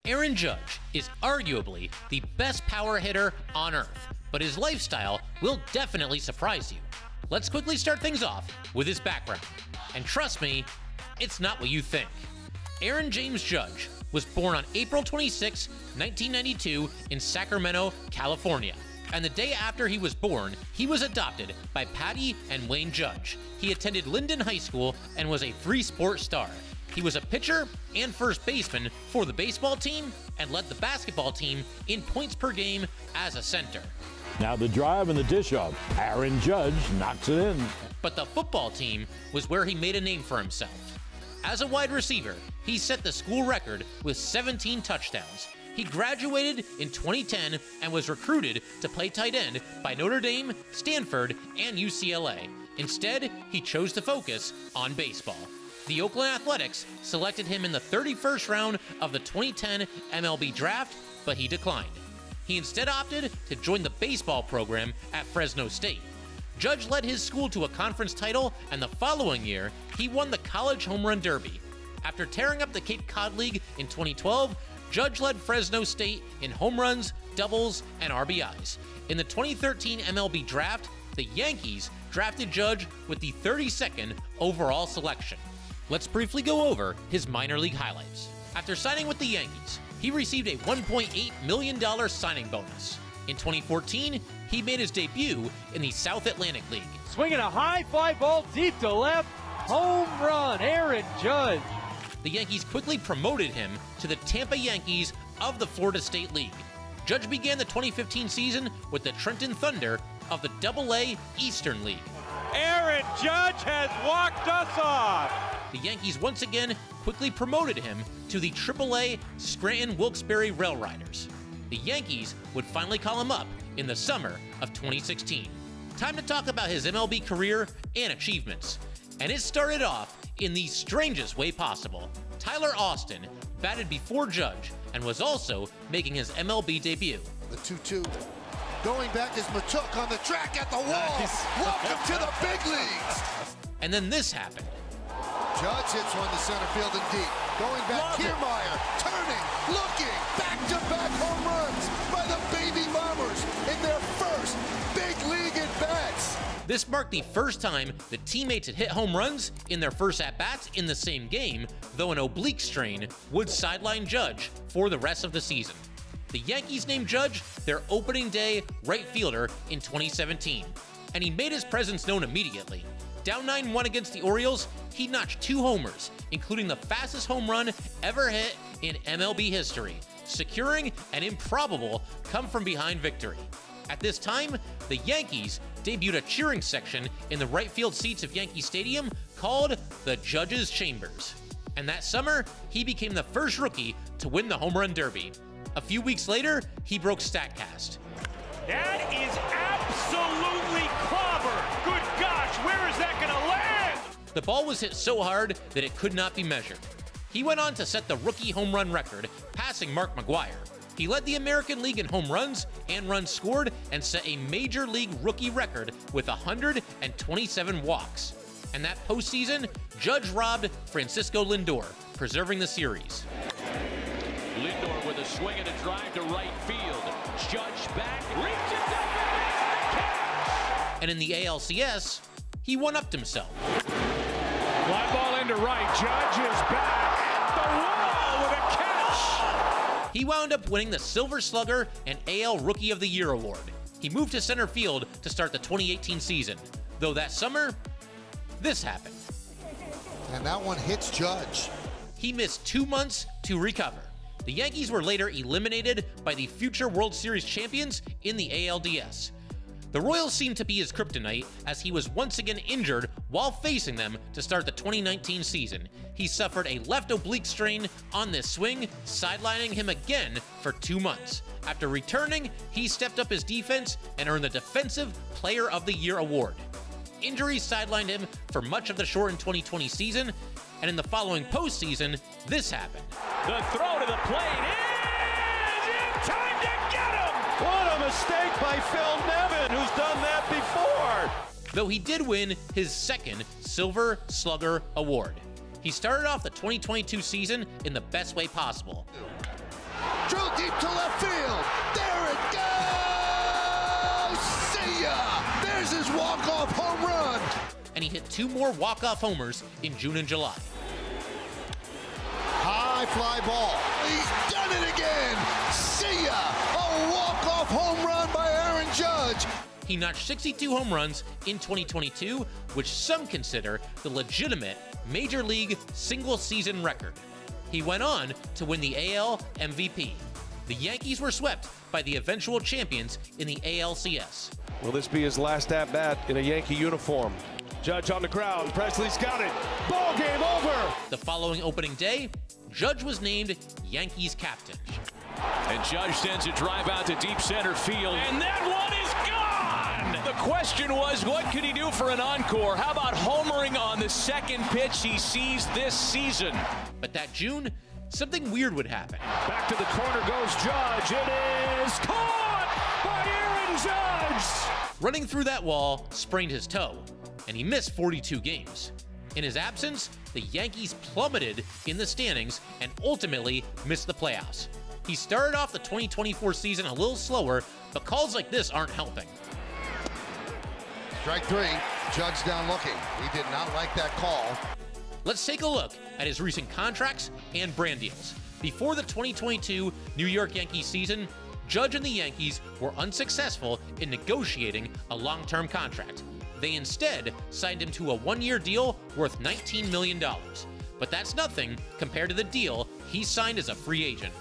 Aaron Judge is arguably the best power hitter on earth, but his lifestyle will definitely surprise you. Let's quickly start things off with his background. And trust me, it's not what you think. Aaron James Judge was born on April 26, 1992 in Sacramento, California. And the day after he was born, he was adopted by Patty and Wayne Judge. He attended Linden High School and was a three-sport star. He was a pitcher and first baseman for the baseball team and led the basketball team in points per game as a center. Now the drive and the dish off. Aaron Judge knocks it in. But the football team was where he made a name for himself. As a wide receiver, he set the school record with 17 touchdowns. He graduated in 2010 and was recruited to play tight end by Notre Dame, Stanford, and UCLA. Instead, he chose to focus on baseball. The Oakland Athletics selected him in the 31st round of the 2010 MLB draft, but he declined. He instead opted to join the baseball program at Fresno State. Judge led his school to a conference title, and the following year, he won the College Home Run Derby. After tearing up the Cape Cod League in 2012, Judge led Fresno State in home runs, doubles, and RBIs. In the 2013 MLB draft, the Yankees drafted Judge with the 32nd overall selection. Let's briefly go over his minor league highlights. After signing with the Yankees, he received a $1.8 million signing bonus. In 2014, he made his debut in the South Atlantic League. Swinging a high fly ball deep to left, home run, Aaron Judge. The Yankees quickly promoted him to the Tampa Yankees of the Florida State League. Judge began the 2015 season with the Trenton Thunder of the AA Eastern League. Aaron Judge has walked us off. The Yankees once again quickly promoted him to the AAA Scranton Wilkes-Barre Rail Riders. The Yankees would finally call him up in the summer of 2016. Time to talk about his MLB career and achievements. And it started off in the strangest way possible. Tyler Austin batted before Judge and was also making his MLB debut. The 2-2. Going back is Matuk on the track at the wall. Nice. Welcome to the big leagues. And then this happened. Judge hits one to center field and deep. Going back, Kiermaier, turning, looking, back-to-back home runs by the Baby Bombers in their first big league at-bats. This marked the first time the teammates had hit home runs in their first at-bats in the same game, though an oblique strain would sideline Judge for the rest of the season. The Yankees named Judge their opening day right fielder in 2017, and he made his presence known immediately. Down 9-1 against the Orioles, he notched 2 homers, including the fastest home run ever hit in MLB history, securing an improbable come-from-behind victory. At this time, the Yankees debuted a cheering section in the right field seats of Yankee Stadium called the Judge's Chambers. And that summer, he became the first rookie to win the Home Run Derby. A few weeks later, he broke StatCast. That is absolutely clobbered. Good gosh, where is that gonna land? The ball was hit so hard that it could not be measured. He went on to set the rookie home run record, passing Mark McGwire. He led the American League in home runs and runs scored and set a Major League rookie record with 127 walks. And that postseason, Judge robbed Francisco Lindor, preserving the series. Lindor with a swing and a drive to right field. Judge back, reaches up and makes the catch! And in the ALCS, he one-upped himself. Fly ball into right, Judge is back at the wall with a catch! He wound up winning the Silver Slugger and AL Rookie of the Year award. He moved to center field to start the 2018 season, though that summer, this happened. And that one hits Judge. He missed 2 months to recover. The Yankees were later eliminated by the future World Series champions in the ALDS. The Royals seemed to be his kryptonite, as he was once again injured while facing them to start the 2019 season. He suffered a left oblique strain on this swing, sidelining him again for 2 months. After returning, he stepped up his defense and earned the Defensive Player of the Year award. Injuries sidelined him for much of the shortened 2020 season, and in the following postseason, this happened. The throw to the plate is in time to get him! What a mistake by Phil Nevin, who's done that before! Though he did win his second Silver Slugger award. He started off the 2022 season in the best way possible. and he hit 2 more walk-off homers in June and July. High fly ball. He's done it again. See ya. A walk-off home run by Aaron Judge. He notched 62 home runs in 2022, which some consider the legitimate Major League single-season record. He went on to win the AL MVP. The Yankees were swept by the eventual champions in the ALCS. Will this be his last at-bat in a Yankee uniform? Judge on the ground. Presley's got it. Ball game over. The following opening day, Judge was named Yankees captain. And Judge sends a drive out to deep center field. And that one is gone! The question was, what could he do for an encore? How about homering on the second pitch he sees this season? But that June, something weird would happen. Back to the corner goes Judge. It is caught by Aaron Judge. Running through that wall, sprained his toe, and he missed 42 games. In his absence, the Yankees plummeted in the standings and ultimately missed the playoffs. He started off the 2024 season a little slower, but calls like this aren't helping. Strike 3. Judge down looking. He did not like that call. Let's take a look at his recent contracts and brand deals. Before the 2022 New York Yankees season, Judge and the Yankees were unsuccessful in negotiating a long-term contract. They instead signed him to a 1-year deal worth $19 million. But that's nothing compared to the deal he signed as a free agent.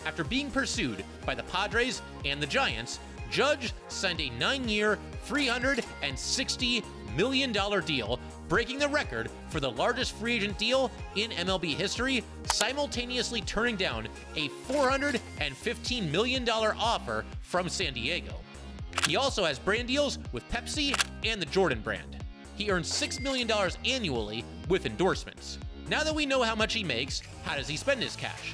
After being pursued by the Padres and the Giants, Judge signed a 9-year, $360 million deal, breaking the record for the largest free agent deal in MLB history, simultaneously turning down a $415 million offer from San Diego. He also has brand deals with Pepsi and the Jordan brand. He earns $6 million annually with endorsements. Now that we know how much he makes, how does he spend his cash?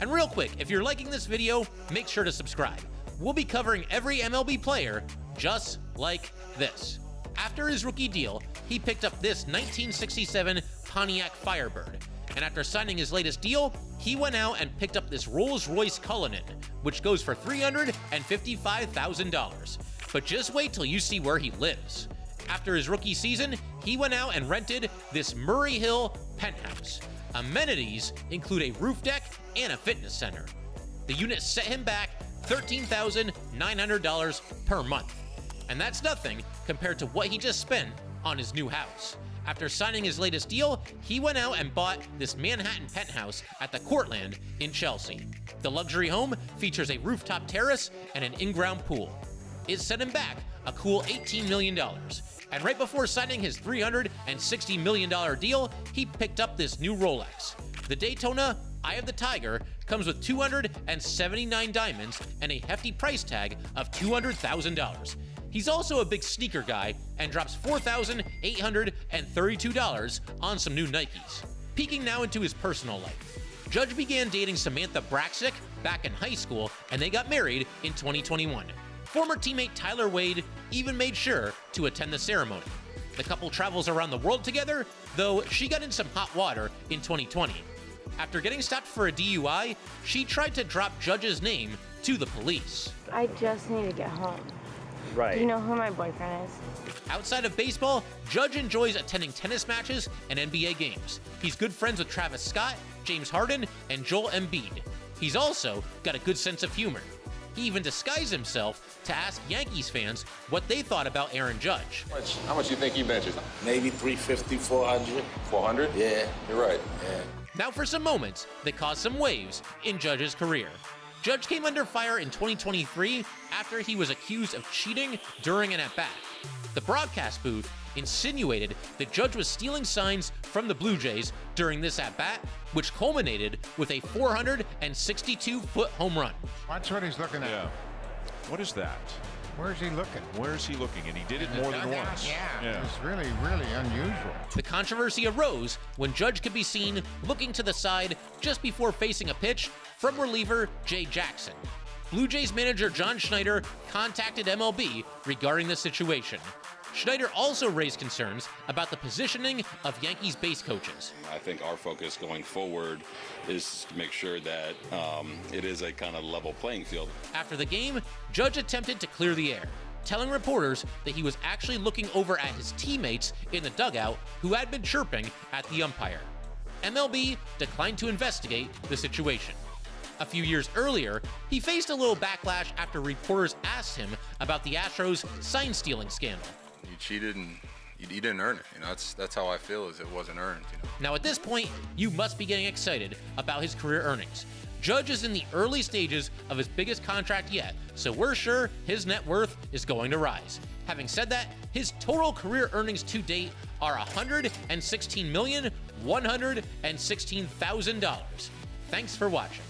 And real quick, if you're liking this video, make sure to subscribe. We'll be covering every MLB player just like this. After his rookie deal, he picked up this 1967 Pontiac Firebird. And after signing his latest deal, he went out and picked up this Rolls-Royce Cullinan, which goes for $355,000. But just wait till you see where he lives. After his rookie season, he went out and rented this Murray Hill penthouse. Amenities include a roof deck and a fitness center. The unit set him back $13,900 per month. And that's nothing compared to what he just spent on his new house. After signing his latest deal, he went out and bought this Manhattan penthouse at the Courtland in Chelsea. The luxury home features a rooftop terrace and an in-ground pool. It set him back a cool $18 million. And right before signing his $360 million deal, he picked up this new Rolex. The Daytona Eye of the Tiger comes with 279 diamonds and a hefty price tag of $200,000. He's also a big sneaker guy and drops $4,832 on some new Nikes. Peeking now into his personal life. Judge began dating Samantha Braxic back in high school, and they got married in 2021. Former teammate Tyler Wade even made sure to attend the ceremony. The couple travels around the world together, though she got in some hot water in 2020. After getting stopped for a DUI, she tried to drop Judge's name to the police. I just need to get home. Right. Do you know who my boyfriend is? Outside of baseball, Judge enjoys attending tennis matches and NBA games. He's good friends with Travis Scott, James Harden, and Joel Embiid. He's also got a good sense of humor. He even disguised himself to ask Yankees fans what they thought about Aaron Judge. How much you think he benches? Maybe 350, 400. 400? Yeah. You're right. Yeah. Now for some moments that caused some waves in Judge's career. Judge came under fire in 2023 after he was accused of cheating during an at-bat. The broadcast booth insinuated that Judge was stealing signs from the Blue Jays during this at-bat, which culminated with a 462-foot home run. Watch what he's looking at. Yeah. What is that? Where's he looking? Where's he looking? And he did it more than once. Yeah. It's really, really unusual. The controversy arose when Judge could be seen looking to the side just before facing a pitch from reliever Jay Jackson. Blue Jays manager John Schneider contacted MLB regarding the situation. Schneider also raised concerns about the positioning of Yankees base coaches. I think our focus going forward is to make sure that it is a kind of level playing field. After the game, Judge attempted to clear the air. telling reporters that he was actually looking over at his teammates in the dugout who had been chirping at the umpire. MLB declined to investigate the situation. A few years earlier, he faced a little backlash after reporters asked him about the Astros sign-stealing scandal. You cheated and you didn't earn it. That's how I feel, is it wasn't earned. Now at this point, you must be getting excited about his career earnings. Judge is in the early stages of his biggest contract yet, so we're sure his net worth is going to rise. Having said that, his total career earnings to date are $116,116,000. Thanks for watching.